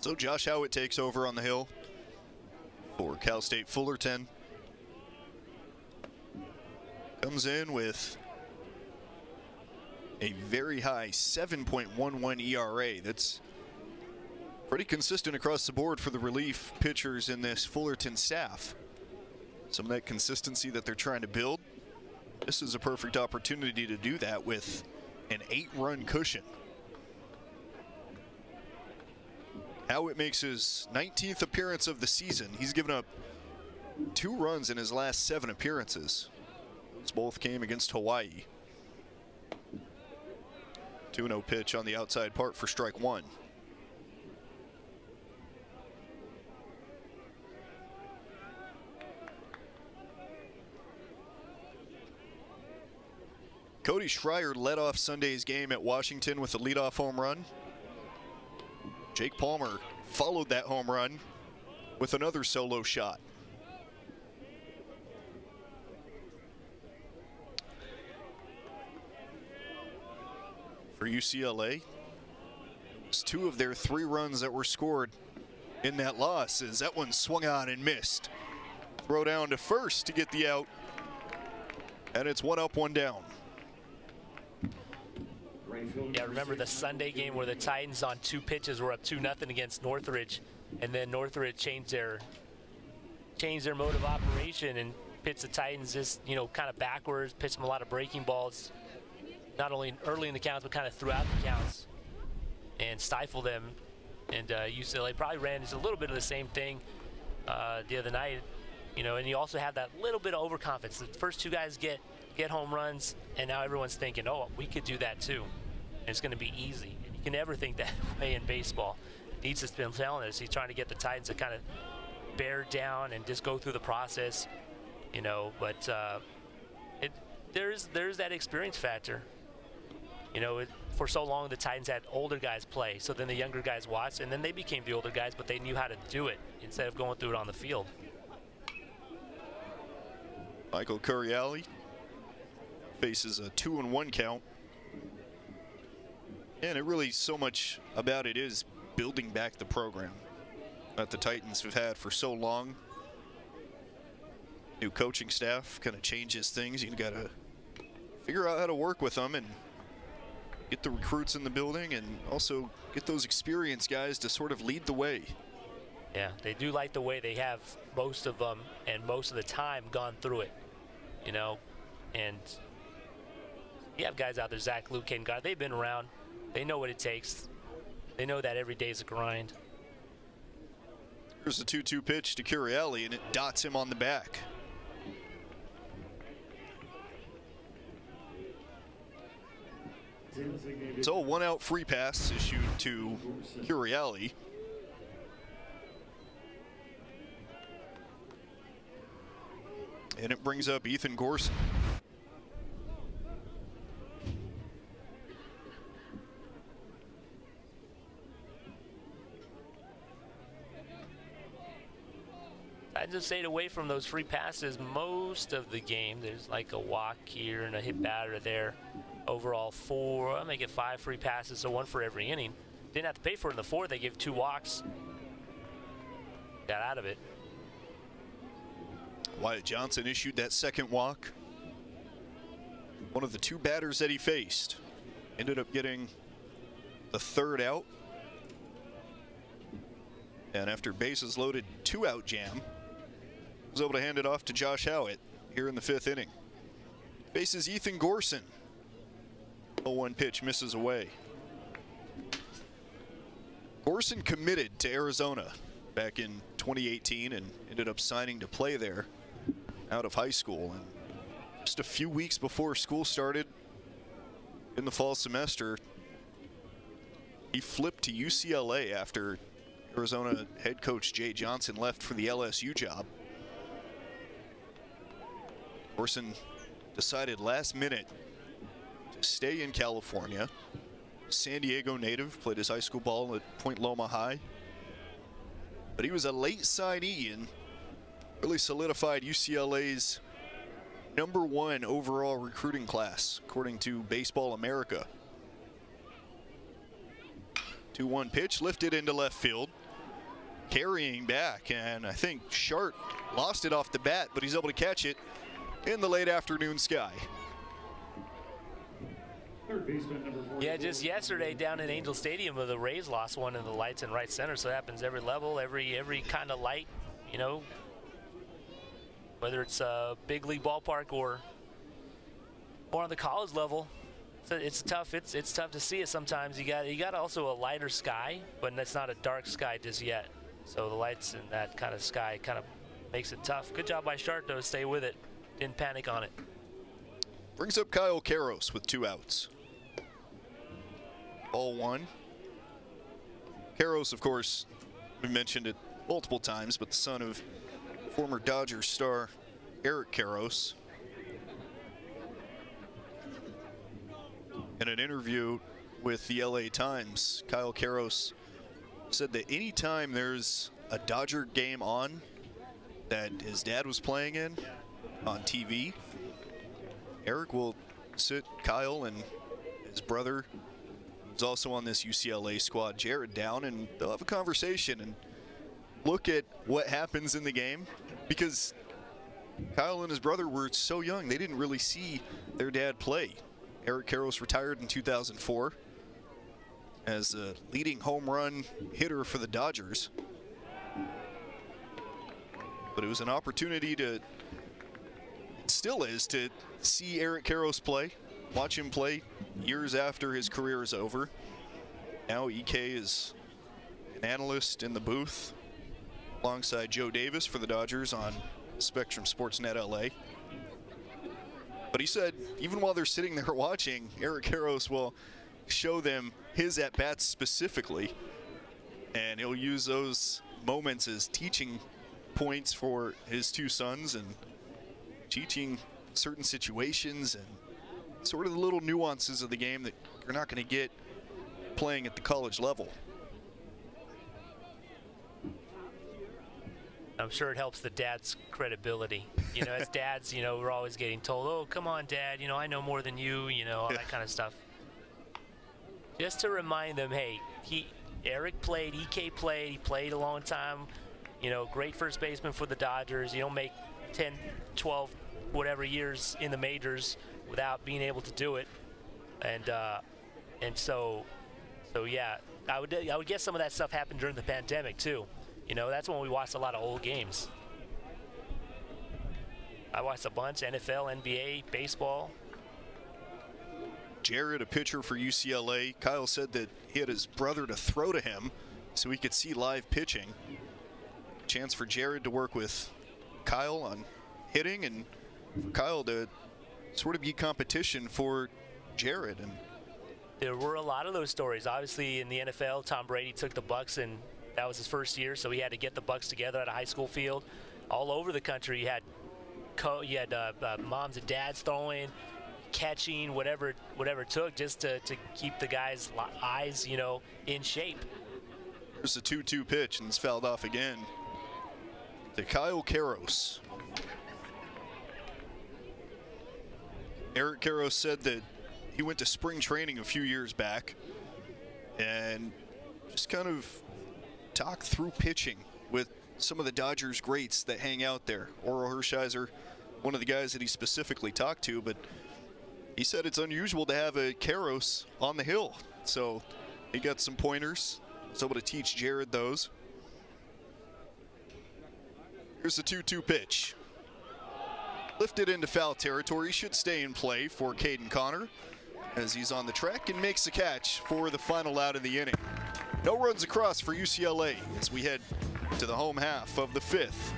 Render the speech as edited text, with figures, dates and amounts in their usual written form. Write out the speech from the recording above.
So Josh Howitt takes over on the hill for Cal State Fullerton. Comes in with a very high 7.11 ERA. That's pretty consistent across the board for the relief pitchers in this Fullerton staff. Some of that consistency that they're trying to build. This is a perfect opportunity to do that with an 8-run cushion. Howitt makes his 19th appearance of the season. He's given up 2 runs in his last 7 appearances. Those both came against Hawaii. 2-0 pitch on the outside part for strike 1. Cody Schreier led off Sunday's game at Washington with a leadoff home run. Jake Palmer followed that home run with another solo shot. For UCLA, it's 2 of their 3 runs that were scored in that loss as that one swung on and missed. Throw down to first to get the out, and it's 1 up, 1 down. Yeah, remember the Sunday game where the Titans on 2 pitches were up 2-0 against Northridge, and then Northridge changed their mode of operation and pitched the Titans just, you know, kind of backwards, pitched them a lot of breaking balls, not only early in the counts but kind of throughout the counts, and stifled them. And UCLA probably ran just a little bit of the same thing the other night, you know. And you also have that little bit of overconfidence. The first 2 guys get home runs, and now everyone's thinking, oh, we could do that too. And it's going to be easy. And you can never think that way in baseball. Dietz has been telling us he's trying to get the Titans to kind of bear down and just go through the process, you know. But there's that experience factor. You know, for so long the Titans had older guys play, so then the younger guys watched, and then they became the older guys, but they knew how to do it instead of going through it on the field. Michael Curiali faces a 2-1 count. And it really, so much about it is building back the program that the Titans have had for so long. New coaching staff kind of changes things. You got to figure out how to work with them and get the recruits in the building, and also get those experienced guys to sort of lead the way. Yeah, they do like the way. They have most of them, and most of the time, gone through it, you know. And you have guys out there, Zach, Luke, Caden, God, they've been around. They know what it takes. They know that every day is a grind. Here's the 2-2 pitch to Curiali, and it dots him on the back. So a 1-out free pass issued to Curiali. And it brings up Ethan Gorson. I just stayed away from those free passes most of the game. There's like a walk here and a hit batter there. Overall 4, I make it 5 free passes, so 1 for every inning. Didn't have to pay for it in the 4th. They gave 2 walks. Got out of it. Wyatt Johnson issued that second walk. One of the 2 batters that he faced. Ended up getting the 3rd out. And after bases loaded, 2-out jam, was able to hand it off to Josh Howitt here in the 5th inning. Faces Ethan Gorson. 0-1 pitch misses away. Gorson committed to Arizona back in 2018 and ended up signing to play there out of high school. And just a few weeks before school started in the fall semester, he flipped to UCLA after Arizona head coach Jay Johnson left for the LSU job. Gorson decided last minute to stay in California. San Diego native, played his high school ball at Point Loma High. But he was a late signee and really solidified UCLA's #1 overall recruiting class, according to Baseball America. 2-1 pitch lifted into left field. carrying back, and I think Shart lost it off the bat, but he's able to catch it in the late afternoon sky. Third baseman, number 44. Yeah, just yesterday down in Angel Stadium, the Rays lost one in the lights in right center, so it happens every level, every kind of light, you know, whether it's a big league ballpark or on the college level. So it's tough to see it sometimes. You got also a lighter sky, but it's not a dark sky just yet. So the lights in that kind of sky kind of makes it tough. Good job by Shart, though, to stay with it. Didn't panic on it. Brings up Kyle Karros with 2 outs. Ball 1. Karros, of course, we mentioned it multiple times, but the son of former Dodgers star Eric Karros. In an interview with the LA Times, Kyle Karros said that anytime there's a Dodger game on that his dad was playing in on TV, Eric will sit Kyle and his brother, who's also on this UCLA squad, Jared, down, and they'll have a conversation and look at what happens in the game, because Kyle and his brother were so young, they didn't really see their dad play. Eric Karros retired in 2004 as a leading home run hitter for the Dodgers. But it was an opportunity to, it still is, to see Eric Karros play, watch him play years after his career is over. Now EK is an analyst in the booth alongside Joe Davis for the Dodgers on Spectrum Sportsnet LA. But he said even while they're sitting there watching, Eric Karros will show them his at-bats specifically, and he'll use those moments as teaching points for his 2 sons and teaching certain situations and sort of the little nuances of the game that you're not going to get playing at the college level. I'm sure it helps the dad's credibility. You know, as dads, you know, we're always getting told, oh, come on, Dad, you know, I know more than you, you know, all that kind of stuff. Just to remind them, hey, Eric played, EK played, he played a long time, you know, great first baseman for the Dodgers. You don't make 10, 12, whatever years in the majors without being able to do it. And so yeah, I would guess some of that stuff happened during the pandemic too. You know, that's when we watched a lot of old games. I watched a bunch, NFL, NBA, baseball. Jared, a pitcher for UCLA. Kyle said that he had his brother to throw to him so he could see live pitching. Chance for Jared to work with Kyle on hitting, and for Kyle to sort of be competition for Jared. And there were a lot of those stories. Obviously, in the NFL, Tom Brady took the Bucs, and that was his first year, so he had to get the Bucs together at a high school field. All over the country, you had moms and dads throwing, catching, whatever it took, just to keep the guys' eyes, you know, in shape. There's a 2-2 pitch, and it's fouled off again to Kyle Karros. Eric Karros said that he went to spring training a few years back and just kind of talked through pitching with some of the Dodgers greats that hang out there. Oral Hershiser, one of the guys that he specifically talked to, but he said it's unusual to have a Karros on the hill. So he got some pointers, was able to teach Jared those. Here's the 2-2 pitch. Lifted into foul territory, should stay in play for Caden Connor as he's on the track and makes the catch for the final out of the inning. No runs across for UCLA as we head to the home half of the 5th.